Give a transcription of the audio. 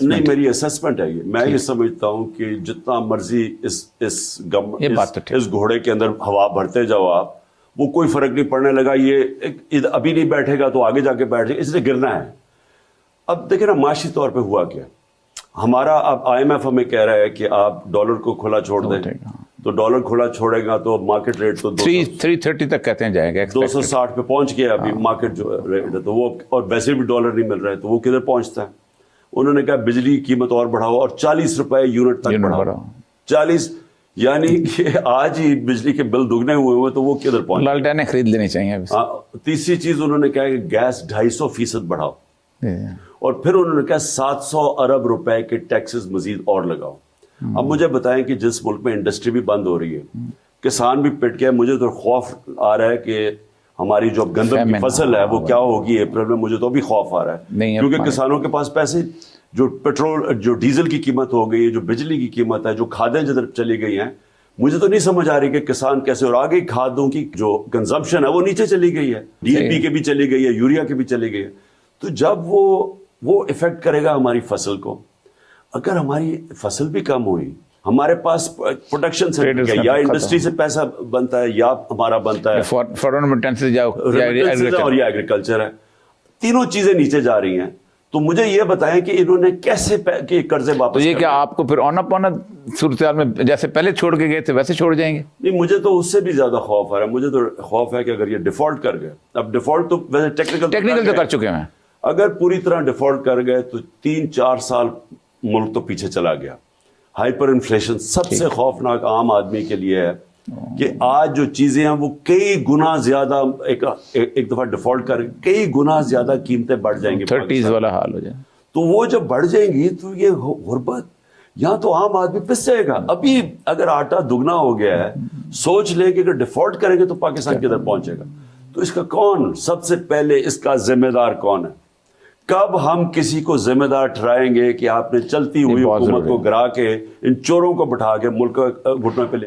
نہیں، میری اسیسمنٹ ہے یہ. میں یہ سمجھتا ہوں کہ جتنا مرضی اس گھوڑے کے اندر ہوا بھرتے جاؤ آپ، وہ کوئی فرق نہیں پڑنے لگا. یہ ابھی نہیں بیٹھے گا تو آگے جا کے بیٹھ جائے، اس نے گرنا ہے. اب دیکھیں نا معاشی طور پہ ہوا کیا. ہمارا اب IMF ہمیں کہہ رہا ہے کہ آپ ڈالر کو کھلا چھوڑ دیں، تو ڈالر کھلا چھوڑے گا تو مارکیٹ ریٹ تو 330 تک کہتے ہیں جائے گا، 260 پہ پہنچ گیا ابھی مارکیٹ جو ریٹ ہے. تو وہ اور ویسے بھی ڈالر نہیں مل رہا ہے تو وہ کدھر پہنچتا ہے. انہوں نے کہا بجلی کی قیمت اور بڑھاؤ اور 40 روپے یونٹ تک بڑھاؤ. 40 یعنی کہ آج ہی بجلی کے بل دگنے ہوئے تو وہ کدھر پہنچ. لالٹینیں خرید لینی چاہیے. تیسری چیز انہوں نے کہا کہ گیس 250% بڑھاؤ، اور پھر انہوں نے کہا 700 ارب روپے کے ٹیکسز مزید اور لگاؤ. اب مجھے بتائیں کہ جس ملک میں انڈسٹری بھی بند ہو رہی ہے، کسان بھی پٹ گیا، مجھے تو خوف آ رہا ہے کہ ہماری جو گندم کی فصل ہے وہ کیا ہوگی اپریل میں. مجھے تو بھی خوف آ رہا ہے کیونکہ کسانوں کے پاس پیسے، جو پیٹرول جو ڈیزل کی قیمت ہو گئی ہے، جو بجلی کی قیمت ہے، جو کھادیں جدھر چلی گئی ہیں، مجھے تو نہیں سمجھ آ رہی کہ کسان کیسے. اور آگے کھادوں کی جو کنزمپشن ہے وہ نیچے چلی گئی ہے، DAP کے بھی چلی گئی ہے، یوریا کے بھی چلی گئی ہے. تو جب وہ افیکٹ کرے گا ہماری فصل کو. اگر ہماری فصل بھی کم ہوئی، ہمارے پاس پروڈکشن سے یا انڈسٹری سے پیسہ بنتا ہے یا ہمارا بنتا ہے اور یا ایگریکلچر ہے، تینوں چیزیں نیچے جا رہی ہیں. تو مجھے یہ بتائیں کہ انہوں نے کیسے قرضے واپس. تو یہ کیا آپ کو پھر آنا پانا صورتحال میں جیسے پہلے چھوڑ کے گئے تھے ویسے چھوڑ جائیں گے؟ نہیں، مجھے تو اس سے بھی زیادہ خوف آ رہا ہے. مجھے تو خوف ہے کہ اگر یہ ڈیفالٹ کر گئے، اب ڈیفالٹ تو ویسے ٹیکنیکل تو کر چکے ہیں، اگر پوری طرح ڈیفالٹ کر گئے تو 3-4 سال ملک تو پیچھے چلا گیا. ہائپر انفلیشن سب سے خوفناک عام آدمی کے لیے ہے کہ آج جو چیزیں ہیں وہ کئی گنا زیادہ، ایک دفعہ ڈیفالٹ کر کئی گنا زیادہ قیمتیں بڑھ جائیں گی. 30s والا حال ہو جائے تو وہ جب بڑھ جائیں گی تو یہ غربت یہاں تو عام آدمی پس جائے گا. ابھی اگر آٹا دگنا ہو گیا ہے، سوچ لیں کہ اگر ڈیفالٹ کریں گے تو پاکستان کدھر پہنچے گا. تو اس کا کون سب سے پہلے اس کا ذمہ دار کون ہے؟ کب ہم کسی کو ذمہ دار ٹھہرائیں گے کہ آپ نے چلتی ہوئی حکومت کو گرا کے ان چوروں کو بٹھا کے ملک گھٹنوں پہ لے